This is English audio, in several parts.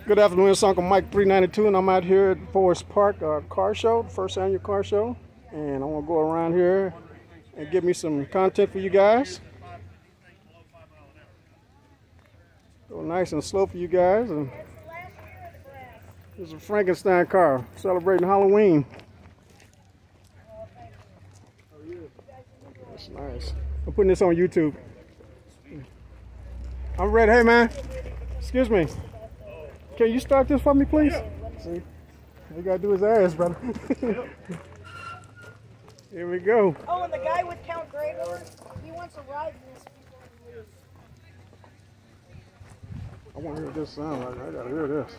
Good afternoon, it's Uncle Mike 392, and I'm out here at Forest Park car show, the first annual car show. And I want to go around here and give me some content for you guys. Go nice and slow for you guys. And this is a Frankenstein car celebrating Halloween. That's nice. I'm putting this on YouTube. I'm ready. Hey, man. Excuse me. Can you start this for me, please? Yeah. See, all you gotta do is ask, brother. Here we go. Oh, and the guy with Count Gregor, he wants to ride this. I want to hear this sound. I gotta hear this.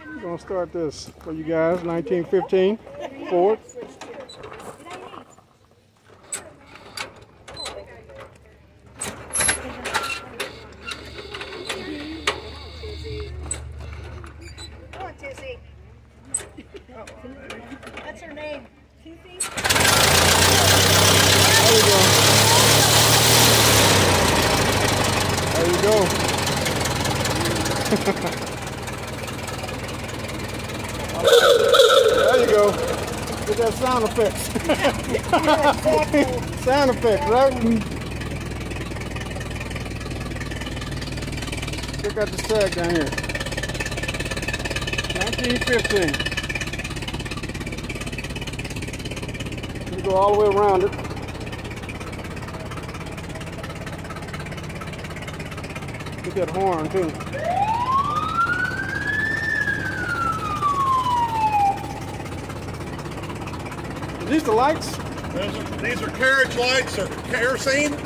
We're gonna start this for you guys. 1915 Ford. That's her name. There you go. There you go. Get that sound effects. Sound effects, right? Check out this tag down here. 1915. Go all the way around it. Get that horn too. Are these the lights? These are carriage lights or kerosene.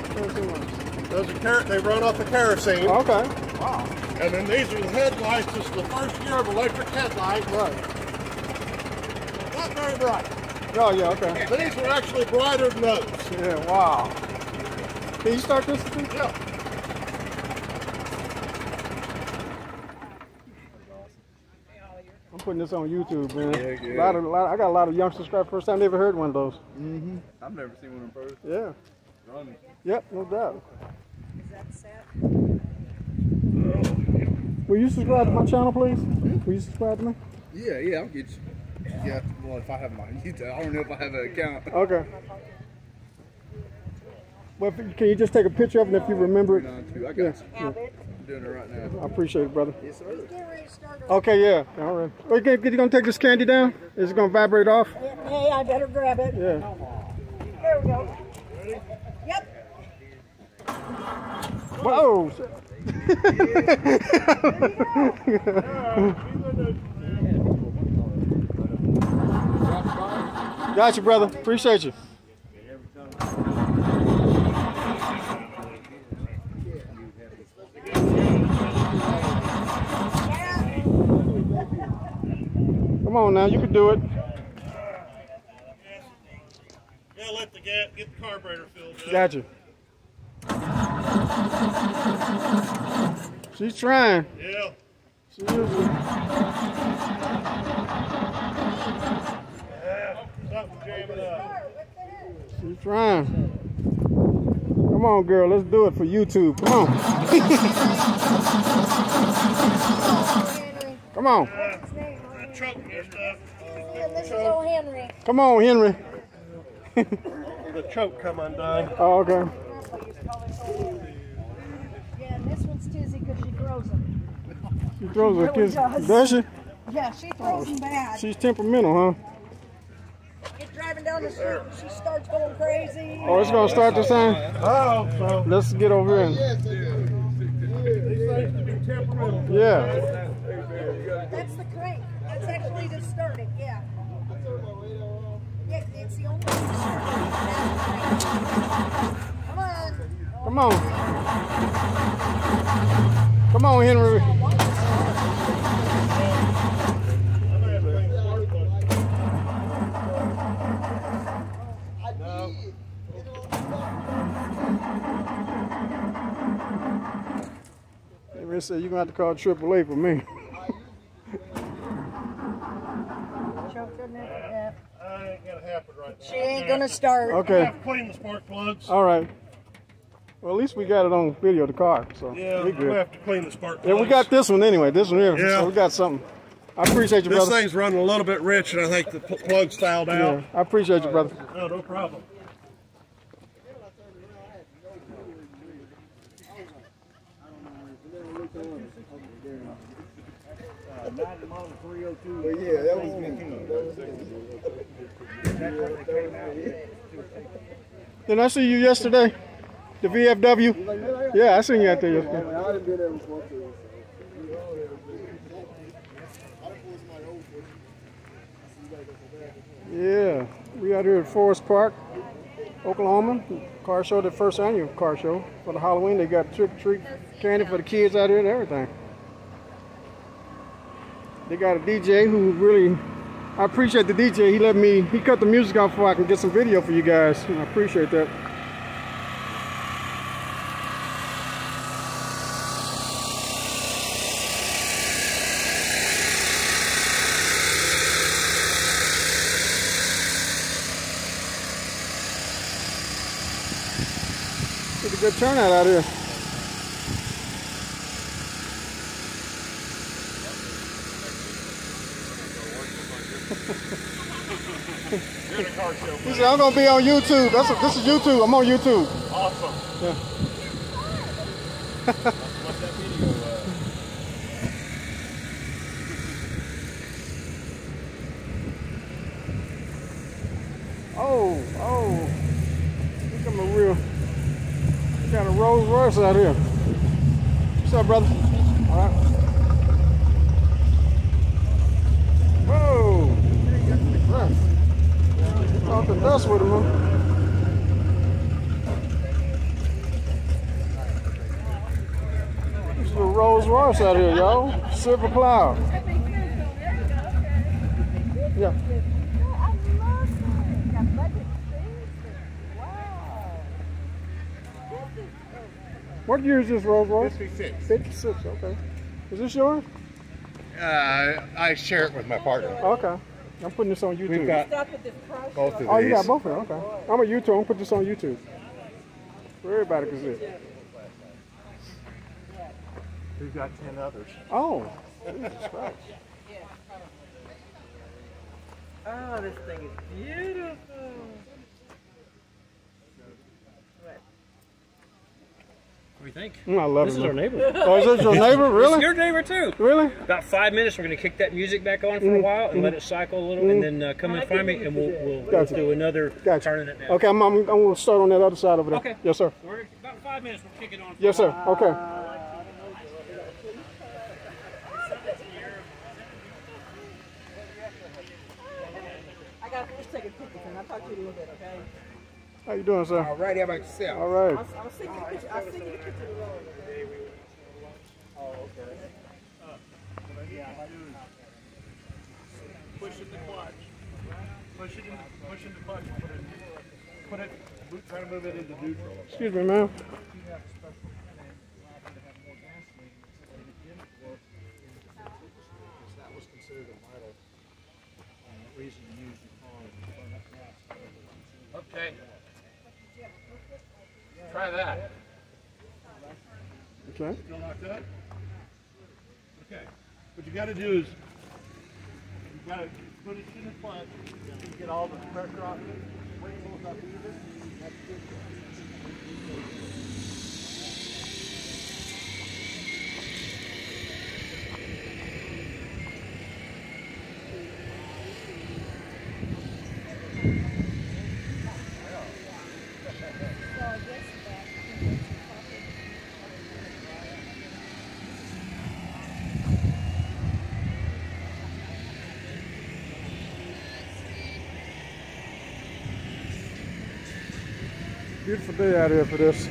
Those are they run off the kerosene. Okay. Wow. And then these are the headlights. This is the first year of electric headlights. Right. Not very bright. Oh, yeah, okay. These were actually brighter than those. Yeah, wow. Can you start this? Yeah. I'm putting this on YouTube, man. Yeah, I got a lot of young subscribers. First time they ever heard one of those. Mm-hmm. I've never seen one in person. Yeah. Running. Yep, no doubt. Is that set? Will you subscribe to my channel, please? Will you subscribe to me? Yeah, I'll get you. Yeah, well, if I have my YouTube, I don't know if I have an account. Okay. Well, can you just take a picture of it if you remember it? I got you. I'm doing it right now. I appreciate it, brother. Yes, sir. Okay, yeah. All right. Okay, you gonna take this candy down? Is it gonna vibrate off? Hey, I better grab it. Yeah. There we go. Yep. Whoa! Got you, brother. Appreciate you. Come on now, you can do it. Yeah, let the get the carburetor filled up. Got you. She's trying. Yeah. She is. Something jamming up. She's trying. Come on, girl. Let's do it for YouTube. Come on. Come on. Truck and stuff. This is old Henry. Come on, Henry. The choke come undone. Oh, okay. Yeah, and this one's Tizzy because she throws them. She throws her kids. Does she? Yeah, she throws them bad. She's temperamental, huh? Get driving down the street and she starts going crazy. Oh, it's gonna start this time? Oh, so. Let's get over here. These things to be temperamental. Yeah. That's the crank. That's actually just starting, yeah. Yeah, it's the only one to start. Come on. Come on. Come on, Henry. Henry said you're going to have to call AAA for me. ain't gonna happen right now. She ain't gonna start. Okay. I have to clean the spark plugs. All right. Well, at least we got it on video, the car. So Yeah, we I'm good. gonna have to clean the spark Yeah, we plugs. got this one anyway. This one here. Yeah. So we got something. I appreciate you, This brother. thing's running a little bit rich, and I think the plug's fouled out. Yeah, I appreciate you, brother. No, no problem. But yeah, that was me. Didn't I see you yesterday? The VFW? Yeah, I seen you out there yesterday. I didn't been there before. Yeah, we out here at Forest Park, Oklahoma. Car show, the first annual car show for the Halloween. They got trick-or-treat candy for the kids out here and everything. They got a DJ who really, I appreciate the DJ. He cut the music off so I can get some video for you guys. I appreciate that. It's a good turnout out here. He said, I'm going to be on YouTube. This is YouTube. I'm on YouTube. Awesome. Yeah. What's that video? Oh. Look at my real. We got a Rolls Royce out here. What's up, brother? All right. Whoa. Off the dust with him, huh? This is a Rolls Royce out here, y'all. Silver Cloud. Yeah. What year is this Rolls Royce? 56. 56, okay. Is this yours? I share it with my partner. Okay. I'm putting this on YouTube. We've got both of these. Oh, you got both of them? Okay. I'm a YouTube. I'm going to put this on YouTube. So everybody can see it. We've got 10 others. Oh, Jesus Christ. Oh, this thing is beautiful. What do you think? I love This it. is our neighbor. Oh, is this your neighbor? Really? It's your neighbor too. Really? About 5 minutes, we're going to kick that music back on for a while and let it cycle a little, and then come and find me, and we'll Gotcha. do another turn it now. Okay, I'm going to start on that other side over there. Okay. Yes, sir. We're about 5 minutes. We'll kick it on. Yes, sir. Okay. I got to finish taking pictures, and I'll talk to you in a little bit, okay? How you doing, sir? All right, how about yourself? All right. I'll send you the picture. I'll send you the picture of the road. Push in the clutch. Push in the clutch. Try to move it into neutral. Excuse me, ma'am. That was considered a vital reason to use the car. Okay. Try that. Okay. Still not good? Okay. What you got to do is you got to put it in the clutch and get all the pressure off it. Wait till it's up even. That's good. Beautiful day out here for this.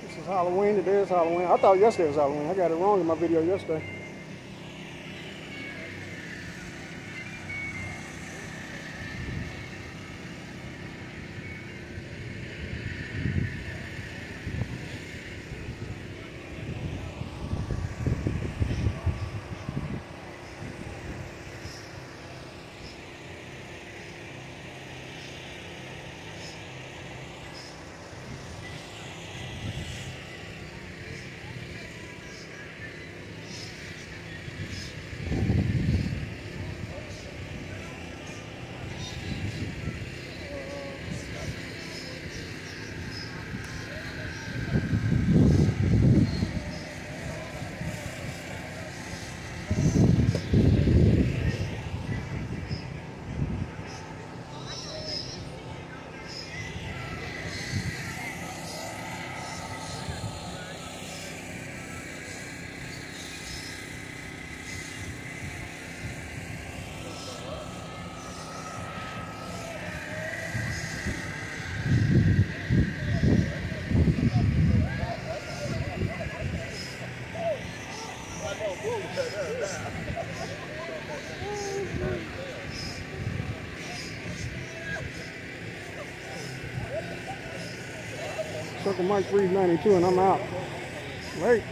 This is Halloween. It is Halloween. I thought yesterday was Halloween. I got it wrong in my video yesterday. Uncle Mike 392, and I'm out. Late.